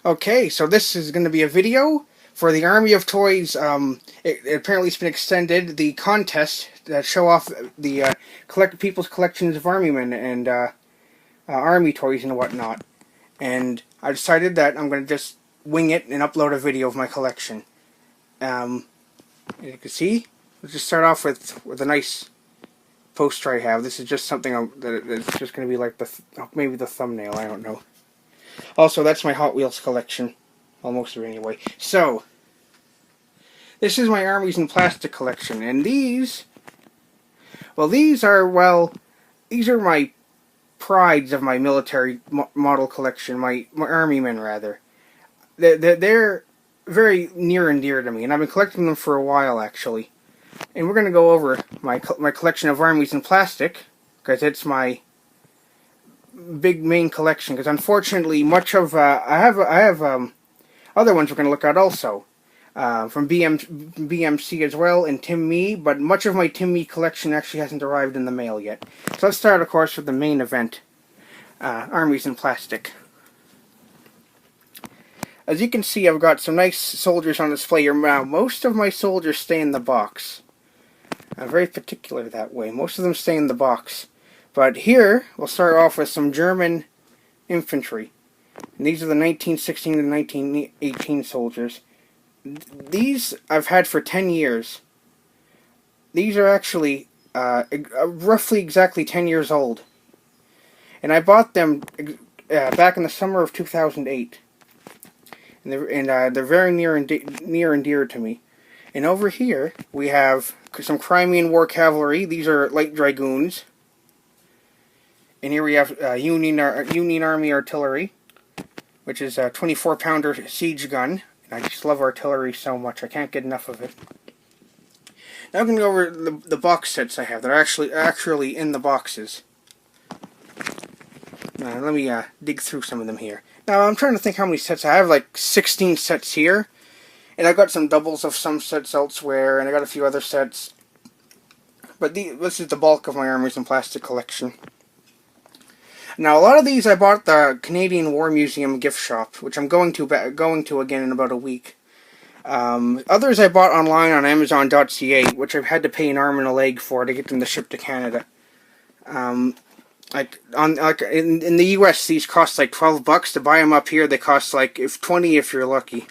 Okay, so this is going to be a video for the Army of Toys. Apparently it's been extended. The contest that show off the people's collections of Army men and Army toys and whatnot. And I decided that I'm going to just wing it and upload a video of my collection. As you can see, let's just start off with a nice poster I have. This is just something that's just going to be like maybe the thumbnail. I don't know. Also, that's my Hot Wheels collection. Well, most of it anyway. So, this is my Armies in Plastic collection. And these are my prides of my military model collection. My Army men, rather. They're very near and dear to me. And I've been collecting them for a while, actually. And we're going to go over my collection of Armies in Plastic. Because it's my big main collection, because unfortunately much of I have other ones we're going to look at also from BMC as well, and Tim Mee, but much of my Tim Mee collection actually hasn't arrived in the mail yet. So let's start, of course, with the main event, Armies in Plastic. As you can see, I've got some nice soldiers on display here. Now, most of my soldiers stay in the box. I'm very particular that way. Most of them stay in the box. But here, we'll start off with some German infantry. And these are the 1916 to 1918 soldiers. These I've had for 10 years. These are actually roughly exactly 10 years old. And I bought them back in the summer of 2008. And they're very near and dear to me. And over here, we have some Crimean War cavalry. These are light dragoons. And here we have Union Army artillery, which is a 24-pounder siege gun. And I just love artillery so much. I can't get enough of it. Now I'm going to go over the box sets I have that are actually in the boxes. Let me dig through some of them here. Now I'm trying to think how many sets I have. Like 16 sets here. And I've got some doubles of some sets elsewhere. And I got a few other sets. But this is the bulk of my Armies in Plastic collection. Now, a lot of these I bought at the Canadian War Museum gift shop, which I'm going to again in about a week. Others I bought online on Amazon.ca, which I've had to pay an arm and a leg for to get them to ship to Canada. In the U.S., these cost like $12 to buy them. Up here, they cost like $20 if you're lucky.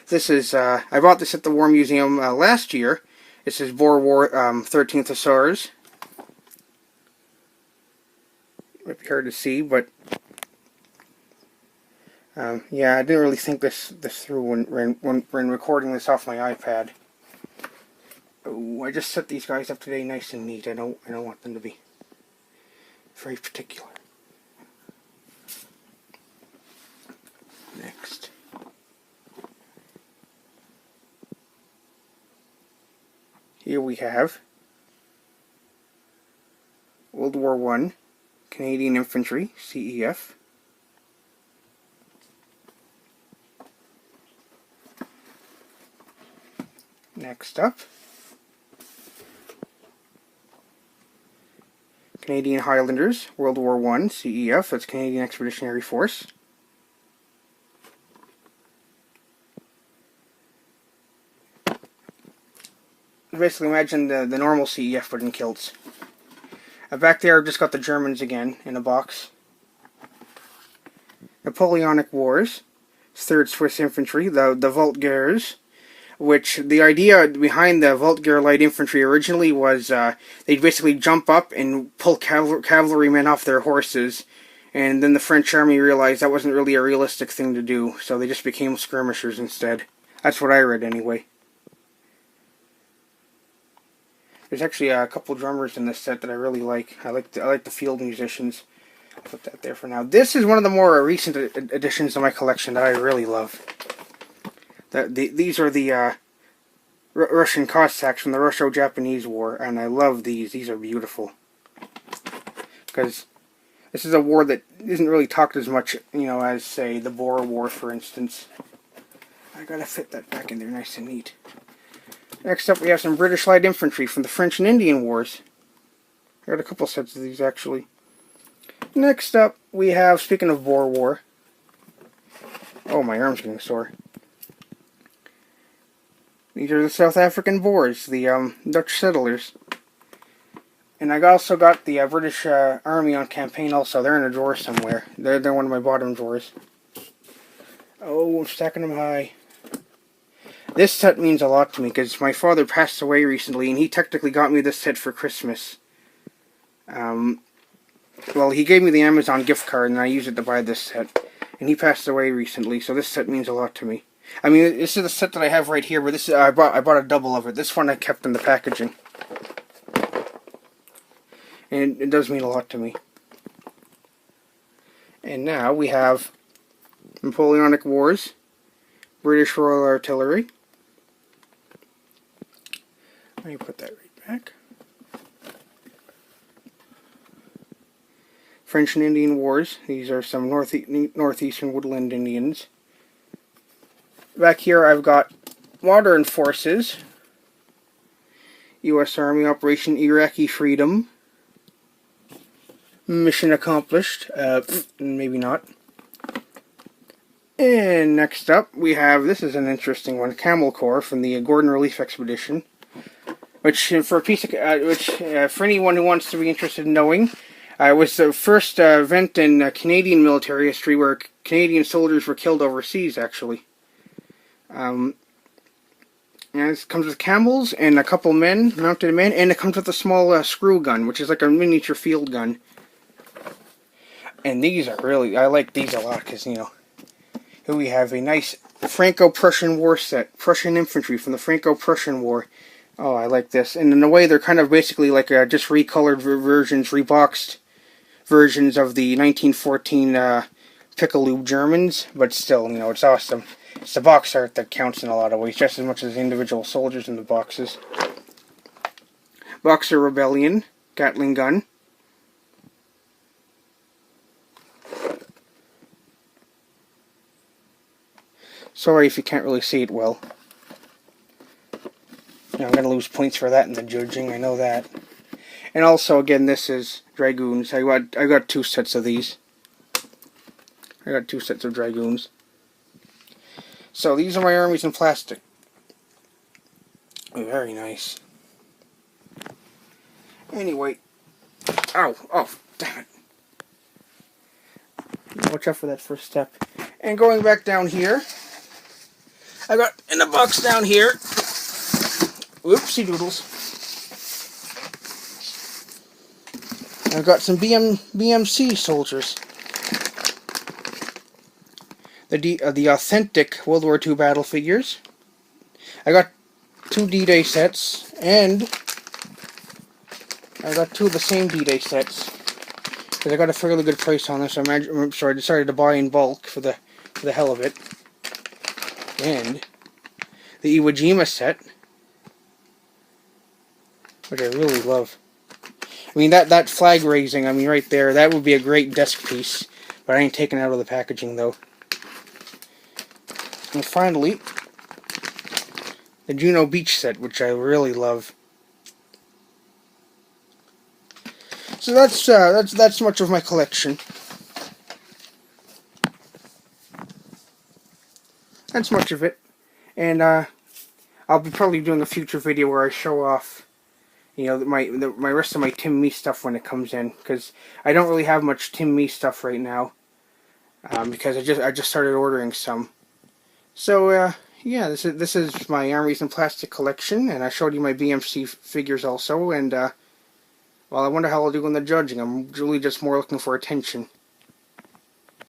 This is I bought this at the War Museum last year. This is Boer War 13th Hussars. Might be hard to see, but yeah, I didn't really think this through when recording this off my iPad. Oh, I just set these guys up today nice and neat. I don't want them to be very particular. Next. Here we have World War I. Canadian Infantry, CEF. Next up, Canadian Highlanders, World War I, CEF, that's Canadian Expeditionary Force. Basically imagine the normal CEF but in kilts. Back there, I've just got the Germans again in a box. Napoleonic Wars, 3rd Swiss Infantry, the Voltigeurs, which the idea behind the Voltigeur Light Infantry originally was they'd basically jump up and pull cavalrymen off their horses, and then the French army realized that wasn't really a realistic thing to do, so they just became skirmishers instead. That's what I read anyway. There's actually a couple drummers in this set that I really like. I like the field musicians. I'll put that there for now. This is one of the more recent additions to my collection that I really love. These are the Russian Cossacks from the Russo-Japanese War, and I love these. These are beautiful. Because this is a war that isn't really talked as much, as, say, the Boer War, for instance. I gotta fit that back in there nice and neat. Next up, we have some British Light Infantry from the French and Indian Wars. I got a couple sets of these, actually. Next up, we have, speaking of Boer War, Oh, my arm's getting sore. These are the South African Boers, the Dutch settlers. And I also got the British Army on campaign also. They're in a drawer somewhere. They're one of my bottom drawers. Oh, I'm stacking them high. This set means a lot to me because my father passed away recently and he technically got me this set for Christmas. Well, he gave me the Amazon gift card and I used it to buy this set. And he passed away recently, so this set means a lot to me. I mean, this is the set that I have right here, but this I bought a double of it. This one I kept in the packaging. And it does mean a lot to me. And now we have Napoleonic Wars, British Royal Artillery. Let me put that right back. French and Indian Wars. These are some northeastern woodland Indians. Back here I've got Modern Forces. U.S. Army Operation Iraqi Freedom. Mission accomplished. Maybe not. And next up we have, this is an interesting one, Camel Corps from the Gordon Relief Expedition. Which, for anyone who wants to be interested in knowing, was the first event in Canadian military history where Canadian soldiers were killed overseas, actually. And it comes with camels and a couple men, mounted men, and it comes with a small screw gun, which is like a miniature field gun. And these are really, I like these a lot, because, you know, here we have a nice Franco-Prussian war set, Prussian infantry from the Franco-Prussian War. Oh, I like this. And in a way, they're kind of basically like just recolored versions, reboxed versions of the 1914 Pickelube Germans, but still, you know, it's awesome. It's the box art that counts in a lot of ways, just as much as the individual soldiers in the boxes. Boxer Rebellion, Gatling gun. Sorry if you can't really see it well. You know, I'm going to lose points for that in the judging, I know that. And also, again, this is Dragoons. I got two sets of these. I got two sets of Dragoons. So these are my armies in plastic. Very nice. Anyway. Ow. Oh, damn it. Watch out for that first step. And going back down here, I got in the box down here. Whoopsie doodles. I've got some BMC soldiers. The authentic World War II battle figures. I got 2 D-Day sets, and I got 2 of the same D-Day sets because I got a fairly good price on this. So I decided to buy in bulk for the hell of it. And the Iwo Jima set, which I really love. I mean, that flag raising, I mean, right there, that would be a great desk piece, but I ain't taking it out of the packaging, though. And finally, the Juno Beach set, which I really love. So that's much of my collection. That's much of it, and I'll be probably doing a future video where I show off, you know, my rest of my Tim Mee stuff when it comes in, because I don't really have much Tim Mee stuff right now, because I just started ordering some. So yeah, this is my Armies in Plastic collection, and I showed you my BMC figures also, and well, I wonder how I'll do in the judging. I'm really just more looking for attention.